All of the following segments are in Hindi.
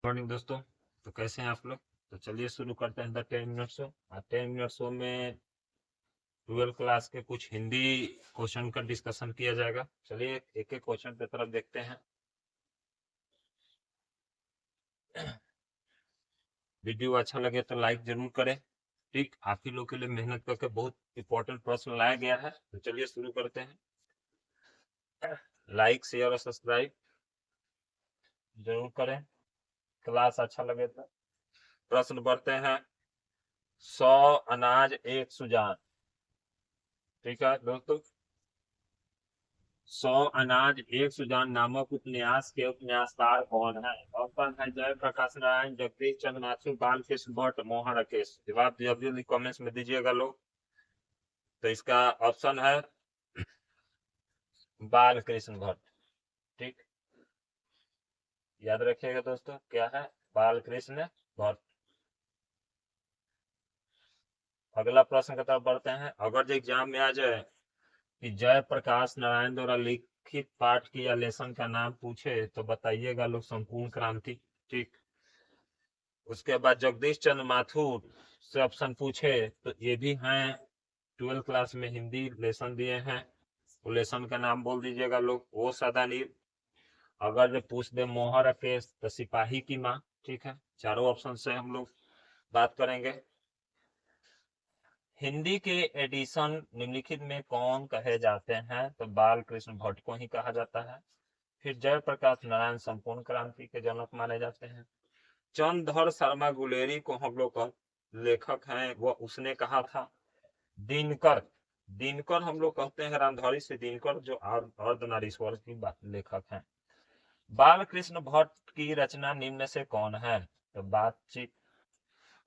मॉर्निंग दोस्तों। तो कैसे हैं आप लोग? तो चलिए शुरू करते हैं the 10 minute show. 10 minute show में 12 क्लास के कुछ हिंदी क्वेश्चन का डिस्कशन किया जाएगा। चलिए एक एक क्वेश्चन की तरफ देखते हैं। वीडियो अच्छा लगे तो लाइक जरूर करें। ठीक, आप ही लोग के लिए मेहनत करके बहुत इंपॉर्टेंट प्रश्न लाया गया है। तो चलिए शुरू करते हैं। लाइक शेयर और सब्सक्राइब जरूर करें, क्लास अच्छा लगे तो। प्रश्न बढ़ते हैं। 100 अनाज एक सुजान। ठीक है दोस्तों, 100 अनाज एक सुजान नामक उपन्यास के उपन्यासकार कौन है? ऑप्शन है जय प्रकाश नारायण, जगदीश चंद्र माथुर, बालकृष्ण भट्ट, मोहन राकेश। जवाब जल्दी जल्दी कमेंट्स में दीजिएगा लोग। तो इसका ऑप्शन है बालकृष्ण भट्ट। ठीक, याद रखिएगा दोस्तों, क्या है? बालकृष्ण भट्ट। अगला प्रश्न की तरफ बढ़ते हैं। अगर जो एग्जाम में आ जाए कि जय प्रकाश नारायण द्वारा लिखित पाठ की या लेसन का नाम पूछे तो बताइएगा लोग संपूर्ण क्रांति। ठीक, उसके बाद जगदीश चंद्र माथुर से ऑप्शन पूछे तो ये भी हैं, 12 क्लास में हिंदी लेसन दिए हैं। वो लेसन का नाम बोल दीजिएगा लोग। वो सदानीर। अगर पूछ दे मोहर राकेश तो सिपाही की माँ। ठीक है, चारों ऑप्शन से हम लोग बात करेंगे। हिंदी के एडिशन निम्नलिखित में कौन कहे जाते हैं? तो बाल कृष्ण भट्ट को ही कहा जाता है। फिर जय प्रकाश नारायण संपूर्ण क्रांति के जनक माने जाते हैं। चंद्रधर शर्मा गुलेरी को हम लोग का लेखक हैं, वो उसने कहा था। दिनकर, दिनकर हम लोग कहते हैं रामधारी से दिनकर, जो अर्धनारीश्वर की लेखक हैं। बाल कृष्ण भट्ट की रचना निम्न से कौन है? तो बातचीत।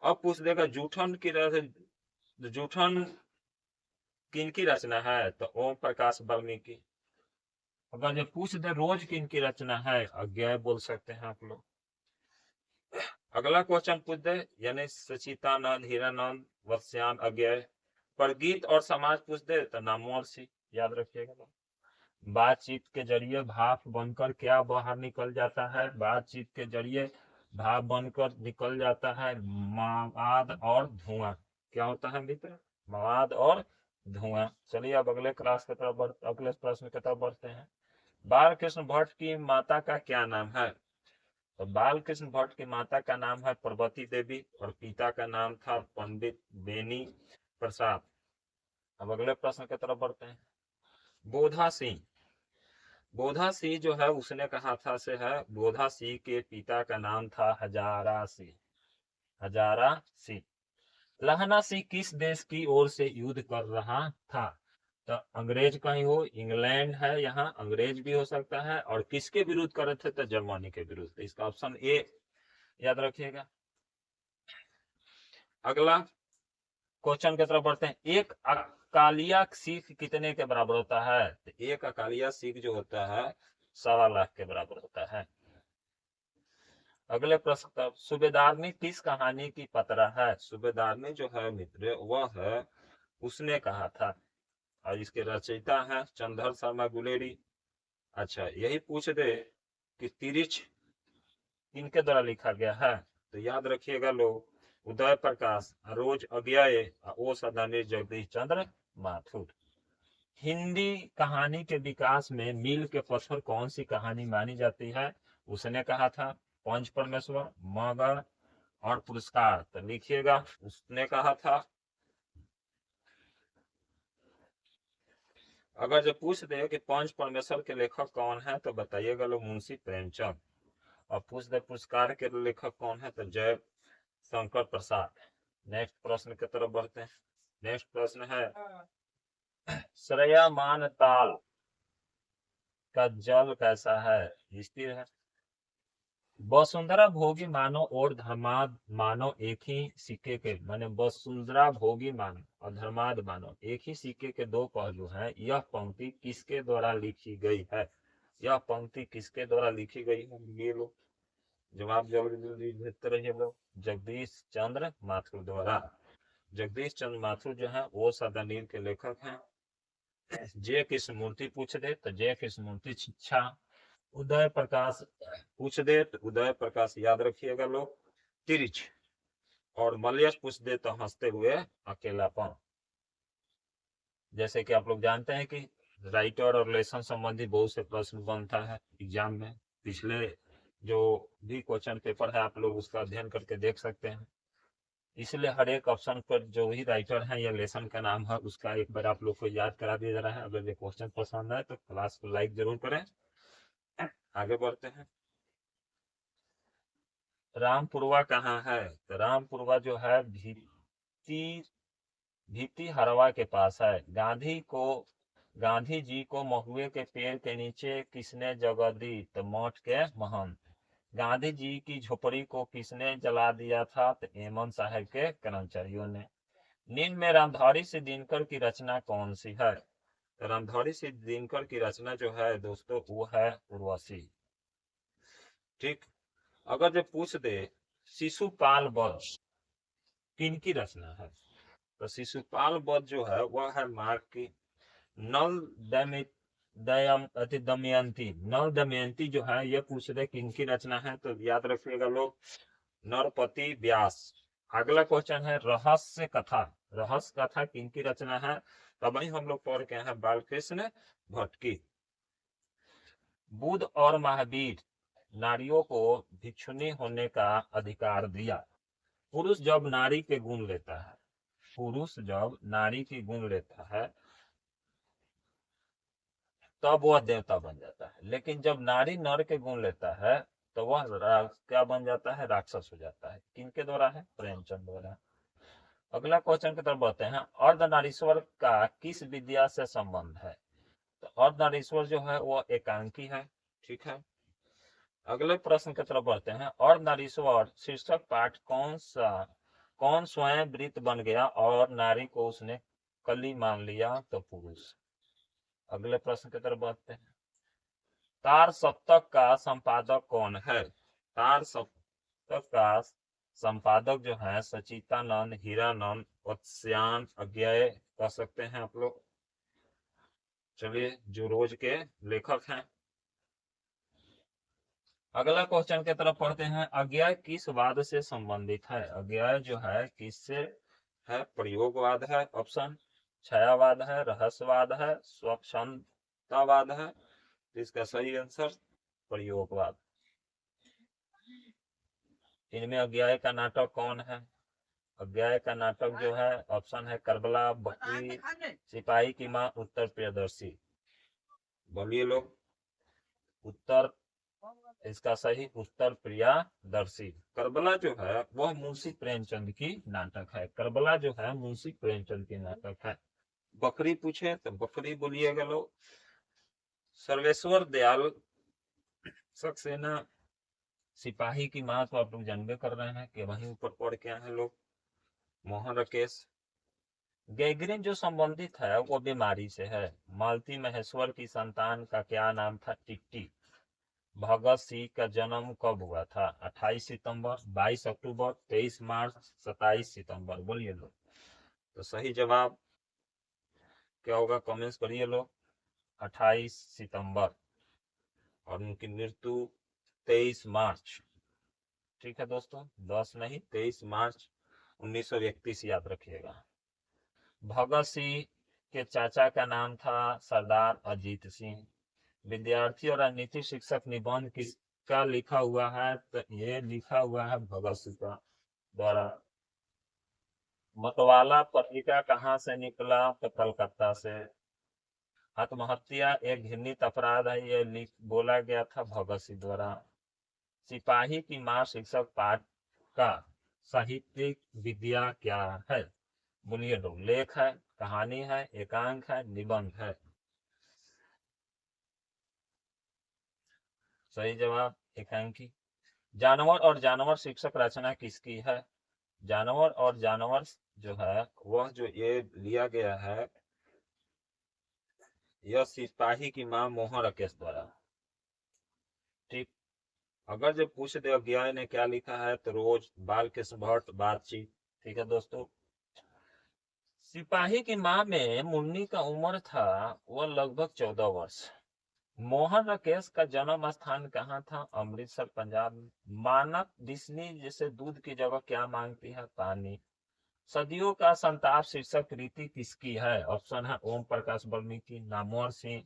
अब पूछ देगा जूठन की जूठन किनकी रचना है? तो ओम प्रकाश वाल्मीकि। अगर जो पूछ दे रोज किनकी रचना है? अज्ञेय बोल सकते हैं आप लोग। अगला क्वेश्चन पूछ दे यानी सचितानंद, हीरानंद, वत्स्यान, अज्ञेय। पर गीत और समाज पूछ दे तो नामोर्सी। याद रखिएगा। बातचीत के जरिए भाप बनकर क्या बाहर निकल जाता है? बातचीत के जरिए भाप बनकर निकल जाता है मवाद और धुआं। क्या होता है मित्र? मवाद और धुआं। चलिए अब अगले क्लास की तरफ अगले प्रश्न की तरफ बढ़ते हैं। बाल कृष्ण भट्ट की माता का क्या नाम है? तो बाल कृष्ण भट्ट की माता का नाम है पार्वती देवी और पिता का नाम था पंडित बेनी प्रसाद। अब अगले प्रश्न की तरफ बढ़ते हैं। बोधा सिंह, बोधा सिंह जो है उसने कहा था से है, बोधा सिंह के पिता का नाम था हजारा सिंह। हजारा सिंह। लहना सिंह किस देश की ओर से युद्ध कर रहा था? तो अंग्रेज कहीं हो, इंग्लैंड है यहाँ, अंग्रेज भी हो सकता है। और किसके विरुद्ध कर रहे थे? तो जर्मनी के विरुद्ध। तो इसका ऑप्शन ए याद रखिएगा। अगला क्वेश्चन की तरफ बढ़ते हैं। एक अकालिया सिख कितने के बराबर होता है? तो एक अकालिया सिख जो होता है 1.25 लाख के बराबर होता है। अगले प्रश्न का सूबेदारनी किस कहानी की पतरा है? सूबेदारनी जो है मित्र वह है उसने कहा था, और इसके रचयिता है चंद्रधर शर्मा गुलेरी। अच्छा, यही पूछ दे कि तिरिच किनके द्वारा लिखा गया है? तो याद रखिएगा लोग, उदय प्रकाश, रोज अज्ञेय, ओ सदानी, जगदीश चंद्र माथुर। हिंदी कहानी के विकास में मील के पत्थर कौन सी कहानी मानी जाती है? उसने कहा था पंच परमेश्वर, मगध और पुरस्कार। तो लिखिएगा, उसने कहा था। अगर जो पूछ दे कि पंच परमेश्वर के लेखक कौन है तो बताइएगा लोग मुंशी प्रेमचंद। और पूछ दे पुरस्कार के लेखक कौन है तो जय शंकर प्रसाद। नेक्स्ट प्रश्न की तरफ बढ़ते हैं। नेक्स्ट प्रश्न है, श्रेयमान ताल का जल कैसा है? स्थिर है। वसुंधरा भोगी मानो और धर्माद मानो एक ही सिक्के के, माने वसुंधरा भोगी मानो और धर्माद मानो एक ही सिक्के के दो पहलू हैं। यह पंक्ति किसके द्वारा लिखी गई है? यह पंक्ति किसके द्वारा लिखी गई है? ये लोग जवाब जल्दी जल्दी भेजते रहिए लोग। जगदीश चंद्र माथुर द्वारा। जगदीश चंद्र माथुर जो है वो सदानील के लेखक हैं। जय कृष्णमूर्ति पूछ दे तो जय कृष्णमूर्ति शिक्षा उदय प्रकाश पूछ दे तो उदय प्रकाश याद रखिएगा लोग, तिरछ। और मलयश पूछ दे तो हंसते हुए अकेलापन। जैसे कि आप लोग जानते हैं कि राइटर और लेसन संबंधी बहुत से प्रश्न बनता है एग्जाम में। पिछले जो भी क्वेश्चन पेपर है आप लोग उसका अध्ययन करके देख सकते हैं। इसलिए हर एक ऑप्शन पर जो भी राइटर है या लेसन का नाम है उसका एक बार आप लोग को याद करा दिया जा रहा है। अगर ये क्वेश्चन पसंद आए तो क्लास को लाइक जरूर करें। आगे बढ़ते हैं। रामपुरवा कहाँ है? तो रामपुरवा जो है भीती हरवा के पास है। गांधी जी को महुए के पेड़ के नीचे किसने जगह दी? तो मठ के महंत। गांधी जी की झोपड़ी को किसने जला दिया था? तो एमन साहब के कर्मचारियों ने। निम्न में रामधारी सिंह दिनकर की रचना कौन सी है? तो रामधारी सिंह दिनकर की रचना जो है दोस्तों वो है उर्वशी। ठीक। अगर जो पूछ दे शिशुपाल वध किनकी रचना है? तो शिशुपाल वध जो है वह है मार्क की। नल दमयंती, नल दमयंती जो है ये पूछ दे किनकी रचना है? तो याद रखिएगा लोग, नरपति व्यास। अगला क्वेश्चन है रहस्य कथा। रहस्य कथा किनकी रचना है? तब ही हम लोग पढ़ के हैं बालकृष्ण भट्ट की। बुद्ध और महावीर नारियों को भिक्षुणी होने का अधिकार दिया। पुरुष जब नारी के गुण लेता है, पुरुष जब नारी की गुण लेता है तब वह देवता बन जाता है, लेकिन जब नारी नर के गुण लेता है तो वह क्या बन जाता है? राक्षस हो जाता है। किनके द्वारा है? प्रेमचंद द्वारा। अगला क्वेश्चन की तरफ बढ़ते हैं। अर्धनारीश्वर का किस विद्या से संबंध है? तो अर्धनारीश्वर जो है वह एकांकी है। ठीक है। अगले प्रश्न की तरफ बढ़ते हैं। अर्धनारीश्वर शीर्षक पाठ कौन स्वयं वृत्त बन गया और नारी को उसने कली मान लिया? तो पुरुष। अगले प्रश्न की तरफ बढ़ते हैं। तार सप्तक का संपादक कौन है? तार सप्तक का संपादक जो है सचितानंद, हीरानंद, वत्स्यान, अज्ञेय कह सकते हैं आप लोग। चलिए, जो रोज के लेखक हैं। अगला क्वेश्चन की तरफ पढ़ते हैं। अज्ञेय किस वाद से संबंधित है? अज्ञेय जो है किससे है? प्रयोगवाद है ऑप्शन, छायावाद है, रहस्यवाद है, स्वच्छंदतावाद है। इसका सही आंसर प्रयोगवाद। इनमें अज्ञेय का नाटक कौन है? अज्ञेय का नाटक जो है ऑप्शन है करबला, बकरी, सिपाही की मां, उत्तर प्रियदर्शी। बोलिए लोग उत्तर। इसका सही उत्तर प्रियदर्शी। करबला जो है वह मुंशी प्रेमचंद की नाटक है। करबला जो है मुंशी प्रेमचंद की नाटक है। बकरी पूछे तो बकरी बोलिएगा लोग। सर्वेश्वर दयाल सक्सेना, सिपाही की मां तो आप लोग जानबे कर रहे हैं कि वहीं ऊपर पढ़ के आए लोग। मोहन राकेश। गैंग्रीन जो संबंधित है वो बीमारी से है। मालती महेश्वर की संतान का क्या नाम था? टिट्टी। भगत सिंह का जन्म कब हुआ था? 28 सितंबर, 22 अक्टूबर, 23 मार्च, 27 सितंबर। बोलिए लोग। तो सही जवाब क्या होगा? कमेंट्स करिए लोग। 28 सितंबर। और उनकी मृत्यु 23 मार्च। ठीक है दोस्तों, 10 नहीं 23 मार्च 1931 याद रखिएगा। भगत सिंह के चाचा का नाम था सरदार अजीत सिंह। विद्यार्थी और राजनीति शिक्षक निबंध किसका लिखा हुआ है? तो ये लिखा हुआ है भगत सिंह का द्वारा। मतवाला पत्रिका कहाँ से निकला? तो कलकत्ता से। आत्महत्या एक घृणित अपराध है, ये बोला गया था भगत सिंह द्वारा। सिपाही की मां शिक्षक पाठ का साहित्यिक विद्या क्या है? बोलिए लोग। लेख है, कहानी है, एकांक है, निबंध है। सही जवाब एकांकी। जानवर और जानवर शिक्षक रचना किसकी है? जानवर और जानवर जो है वह जो ये लिया गया है यह सिपाही की मां मोहन राकेश द्वारा। ठीक। अगर जो पूछ दे अज्ञेय ने क्या लिखा है तो रोज, बालकृष्ण भट्ट, बातचीत। ठीक है दोस्तों। सिपाही की मां में मुन्नी का उम्र था वह लगभग 14 वर्ष। मोहन राकेश का जन्म स्थान कहाँ था? अमृतसर, पंजाब में। मानक डिस्नी जैसे दूध की जगह क्या मांगती है? पानी। सदियों का संताप शीर्षक कृति किसकी है? ऑप्शन है ओम प्रकाश वाल्मीकि, नामवर सिंह,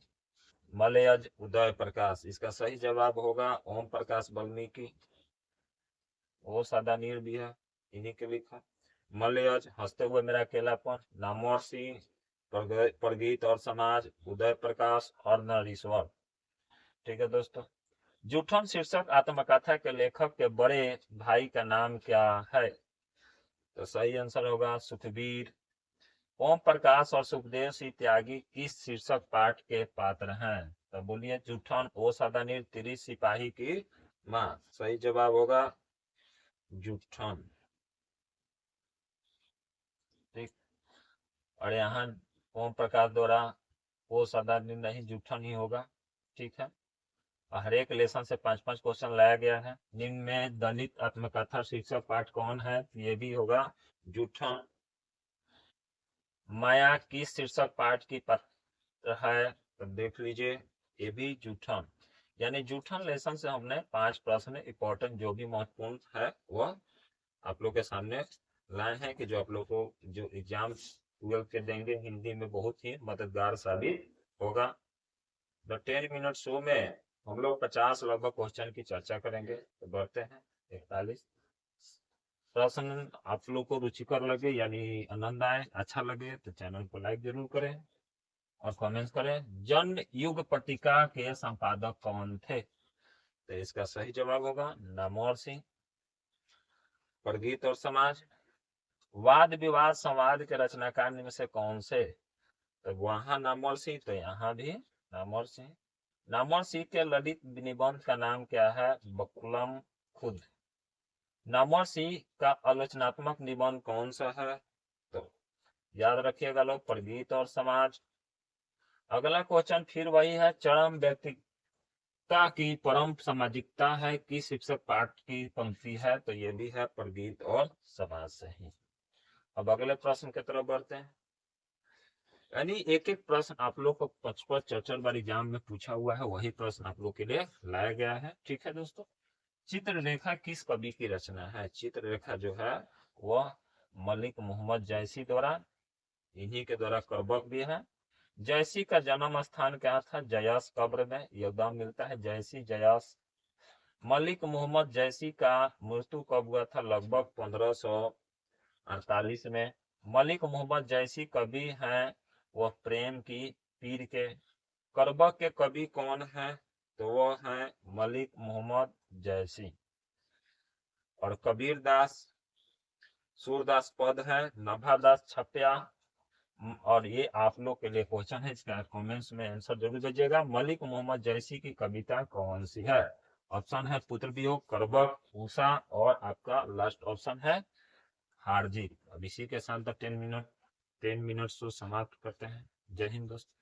मलयज, उदय प्रकाश। इसका सही जवाब होगा ओम प्रकाश वाल्मीकि। वो सादा नीर भी है, इन्हीं के लिखा। मलयज हंसते हुए मेरा अकेलापन, नामवर सिंह परगीत और समाज, उदय प्रकाश और नरीश्वर। ठीक है दोस्तों। जूठन शीर्षक आत्मकथा के लेखक के बड़े भाई का नाम क्या है? तो सही आंसर होगा सुखबीर। ओम प्रकाश और सुखदेव सिंह त्यागी किस शीर्षक पाठ के पात्र हैं? तो बोलिए जूठन ओ सदानीर तिरी सिपाही की मां। सही जवाब होगा जूठन। ठीक। और यहाँ ओम प्रकाश द्वारा ओ सदानीर नहीं, जूठन ही होगा। ठीक है। हर एक लेसन से 5-5 क्वेश्चन लाया गया है। निम्न में दलित आत्मकथा शीर्षक पाठ कौन है? ये भी होगा जूठन। माया किस शीर्षक पाठ की पत्र है? तो देख लीजिए, ये भी जूठन। यानी जूठन लेसन से हमने 5 प्रश्न इंपॉर्टेंट जो भी महत्वपूर्ण है वह आप लोग के सामने लाए हैं, कि जो आप लोग को जो एग्जाम 12 के देंगे हिंदी में बहुत ही मददगार साबित होगा। द 10 मिनट शो में हम लोग 50 लगभग क्वेश्चन की चर्चा करेंगे। तो बढ़ते हैं 41 प्रश्न। आप लोग को रुचिकर लगे यानी आनंद आए, अच्छा लगे तो चैनल को लाइक जरूर करें और कमेंट्स करें। जन युग पत्रिका के संपादक कौन थे? तो इसका सही जवाब होगा नामवर सिंह। परगीत और समाज। वाद विवाद संवाद के रचनाकार में से कौन से? तो वहां नामवर सिंह, तो यहाँ भी नामवर सिंह। नामवर सिंह के ललित निबंध का नाम क्या है? बकुलम खुद। नामवर सिंह का आलोचनात्मक निबंध कौन सा है? तो याद रखिएगा लोग, परगीत और समाज। अगला क्वेश्चन फिर वही है, चरम व्यक्तिकता की परम सामाजिकता है किस शिक्षक पाठ की पंक्ति है? तो ये भी है परगीत और समाज से ही। अब अगले प्रश्न की तरफ बढ़ते हैं। यानी एक एक प्रश्न आप लोग को 55 चर्चल बार एग्जाम में पूछा हुआ है, वही प्रश्न आप लोग के लिए लाया गया है। ठीक है दोस्तों। चित्रलेखा किस कवि की रचना है? चित्रलेखा जो है वह मलिक मोहम्मद जैसी द्वारा, इन्हीं के द्वारा करबक भी है। जैसी का जन्म स्थान क्या था? जयास कब्र में योगदान मिलता है जैसी जयास। मलिक मोहम्मद जैसी का मृत्यु कब हुआ था? लगभग 1548 में। मलिक मोहम्मद जैसी कवि हैं वह प्रेम की पीर के। करबक के कवि कौन है? तो वह है मलिक मोहम्मद जैसी। और कबीर दास, सूरदास पद है, नभादास छपया। और ये आप लोग के लिए क्वेश्चन है, इसका कमेंट्स में आंसर जरूर दीजिएगा। मलिक मोहम्मद जैसी की कविता कौन सी है? ऑप्शन है पुत्र वियोग, करबक, उषा और आपका लास्ट ऑप्शन है हारजी। अब इसी के साथ 10 मिनट 10 मिनट समाप्त करते हैं। जय हिंद दोस्तों।